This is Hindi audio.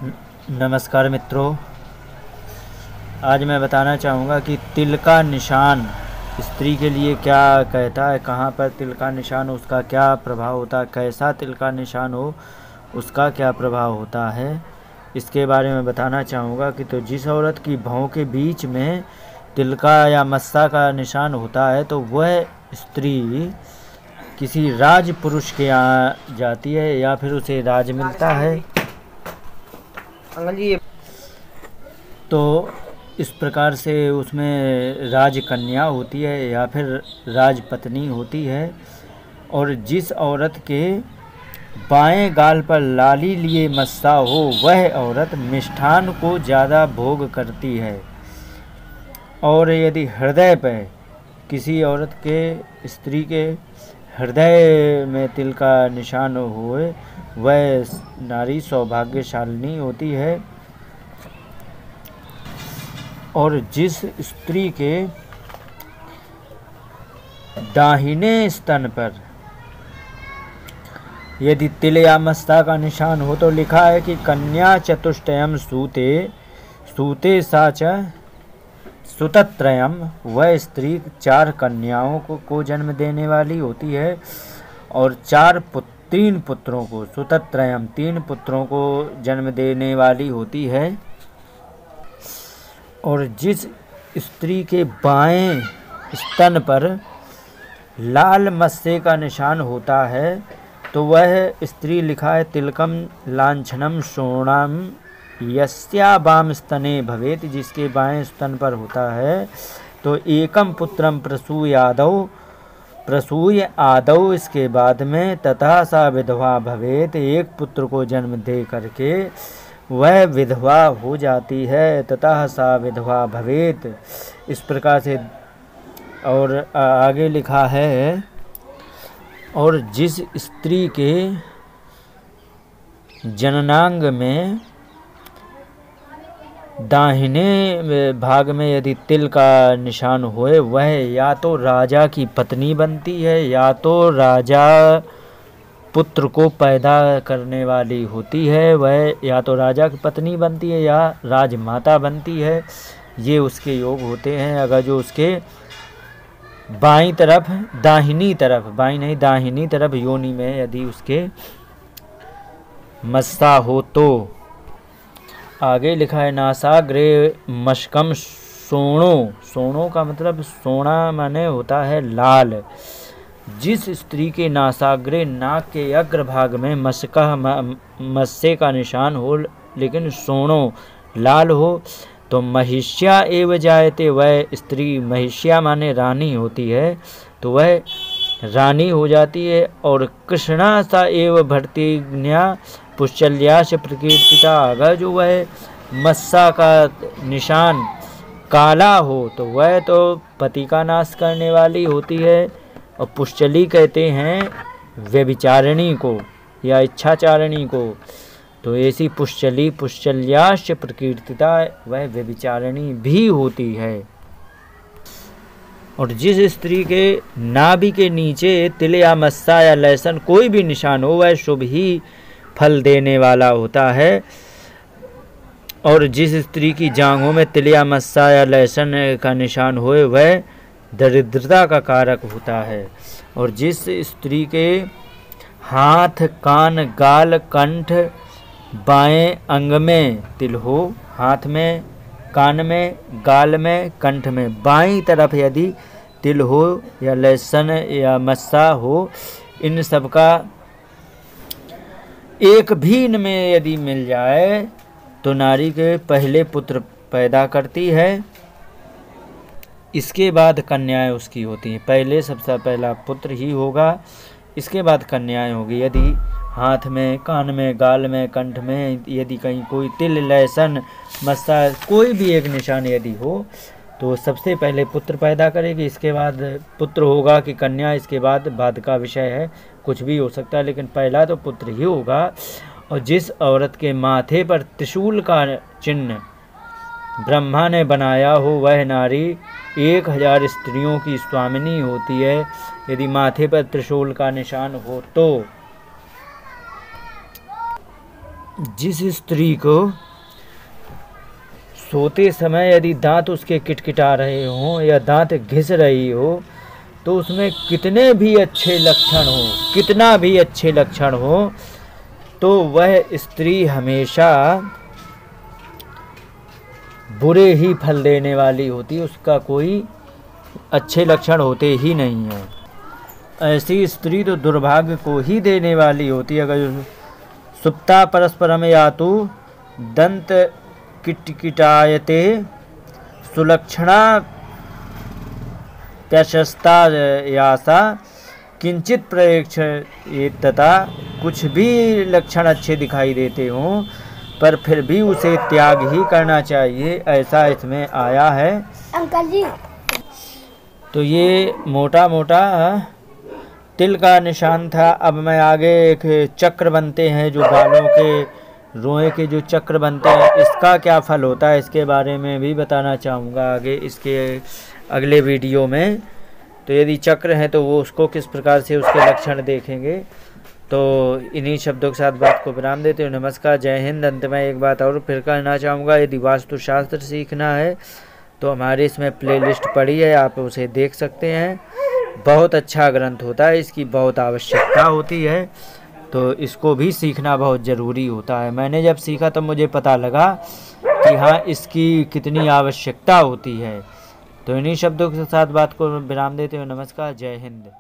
नमस्कार मित्रों, आज मैं बताना चाहूँगा कि तिल का निशान स्त्री के लिए क्या कहता है, कहाँ पर तिल का निशान उसका क्या प्रभाव होता है, कैसा तिल का निशान हो उसका क्या प्रभाव होता है, इसके बारे में बताना चाहूँगा। कि तो जिस औरत की भौं के बीच में तिल का या मस्सा का निशान होता है तो वह स्त्री किसी राज पुरुष के यहाँ जाती है या फिर उसे राज मिलता है। तो इस प्रकार से उसमें राजकन्या होती है या फिर राजपत्नी होती है। और जिस औरत के बाएं गाल पर लाली लिए मस्सा हो वह औरत मिष्ठान को ज़्यादा भोग करती है। और यदि हृदय पर किसी औरत के स्त्री के हृदय में तिल का निशान होए वह नारी सौभाग्यशालिनी होती है। और जिस स्त्री के दाहिने स्तन पर यदि तिल या मस्ता का निशान हो तो लिखा है कि कन्या चतुष्टयम सूते सूते सा च सुतत्रयम, वह स्त्री 4 कन्याओं को जन्म देने वाली होती है और 3 पुत्रों को सुतत्रयम 3 पुत्रों को जन्म देने वाली होती है। और जिस स्त्री के बाएं स्तन पर लाल मस्से का निशान होता है तो वह स्त्री लिखा है तिलकम लांछनम शोणम यस्या वाम स्तने भवेत, जिसके बाएं स्तन पर होता है तो एकम पुत्रम प्रसूय आदौ इसके बाद में तथा सा विधवा भवेत, एक पुत्र को जन्म दे करके वह विधवा हो जाती है। तथा सा विधवा भवेत, इस प्रकार से। और आगे लिखा है और जिस स्त्री के जननांग में दाहिने भाग में यदि तिल का निशान होए वह या तो राजा की पत्नी बनती है या तो राजा पुत्र को पैदा करने वाली होती है। वह या तो राजा की पत्नी बनती है या राजमाता बनती है, ये उसके योग होते हैं। अगर जो उसके दाहिनी तरफ योनि में यदि उसके मस्सा हो तो। आगे लिखा है नासाग्रे मशकम सोणो, सोणो का मतलब सोना माने होता है लाल। जिस स्त्री के नासाग्रे नाक के अग्रभाग में मस्से का निशान हो लेकिन सोणो लाल हो तो महिष्या एव जायते, वह स्त्री महिष्या माने रानी होती है तो वह रानी हो जाती है। और कृष्णा सा एव भर्तिज्ञा पुष्चल्याश प्रकीर्तिता, अगर जो वह मस्सा का निशान काला हो तो वह तो पति का नाश करने वाली होती है। और पुष्चली कहते हैं व्यभिचारिणी को या इच्छाचारिणी को, तो ऐसी पुष्चली पुष्चल्याश प्रकीर्तिता वह व्यभिचारिणी भी होती है। और जिस स्त्री के नाभि के नीचे तिल या मस्सा या लहसुन कोई भी निशान हो वह शुभ ही फल देने वाला होता है। और जिस स्त्री की जांघों में तिल या मस्सा या लहसुन का निशान होए वह दरिद्रता का कारक होता है। और जिस स्त्री के हाथ कान गाल कंठ बाएं अंग में तिल हो, हाथ में कान में गाल में कंठ में बाईं तरफ यदि तिल हो या लहसुन या मस्सा हो, इन सब का एक भी इनमें यदि मिल जाए तो नारी के पहले पुत्र पैदा करती है, इसके बाद कन्याएं उसकी होती हैं। पहले सबसे पहला पुत्र ही होगा, इसके बाद कन्याएं होगी। यदि हाथ में कान में गाल में कंठ में यदि कहीं कोई तिल लहसुन मस्सा कोई भी एक निशान यदि हो तो सबसे पहले पुत्र पैदा करेगी, इसके बाद पुत्र होगा कि कन्या, इसके बाद का विषय है, कुछ भी हो सकता है लेकिन पहला तो पुत्र ही होगा। और जिस औरत के माथे पर त्रिशूल का चिन्ह ब्रह्मा ने बनाया हो वह नारी 1000 स्त्रियों की स्वामिनी होती है, यदि माथे पर त्रिशूल का निशान हो तो। जिस स्त्री को सोते समय यदि दांत उसके किटकिटा रहे हों या दांत घिस रही हो, तो उसमें कितने भी अच्छे लक्षण हो, तो वह स्त्री हमेशा बुरे ही फल देने वाली होती है, उसका कोई अच्छे लक्षण होते ही नहीं है। ऐसी स्त्री तो दुर्भाग्य को ही देने वाली होती है। अगर सुप्ता परस्परम यातु दंत किटकिटायते सुलक्षणा प्रशस्ता यासा किंचित प्रयेक्षयेतता, कुछ भी लक्षण अच्छे दिखाई देते हों पर फिर भी उसे त्याग ही करना चाहिए, ऐसा इसमें आया है। अंकल जी, तो ये मोटा मोटा तिल का निशान था। अब मैं आगे एक चक्र बनते हैं, जो बालों के रोए के जो चक्र बनते हैं, इसका क्या फल होता है इसके बारे में भी बताना चाहूँगा आगे इसके अगले वीडियो में। तो यदि चक्र है तो वो उसको किस प्रकार से उसके लक्षण देखेंगे। तो इन्हीं शब्दों के साथ बात को विराम देते हो। नमस्कार, जय हिंद। अंत में एक बात और फिर कहना चाहूँगा, यदि वास्तुशास्त्र सीखना है तो हमारे इसमें प्लेलिस्ट पड़ी है, आप उसे देख सकते हैं। बहुत अच्छा ग्रंथ होता है, इसकी बहुत आवश्यकता होती है, तो इसको भी सीखना बहुत ज़रूरी होता है। मैंने जब सीखा तब मुझे पता लगा कि हाँ, इसकी कितनी आवश्यकता होती है। तो इन्हीं शब्दों के साथ बात को विराम देते हुए नमस्कार, जय हिंद।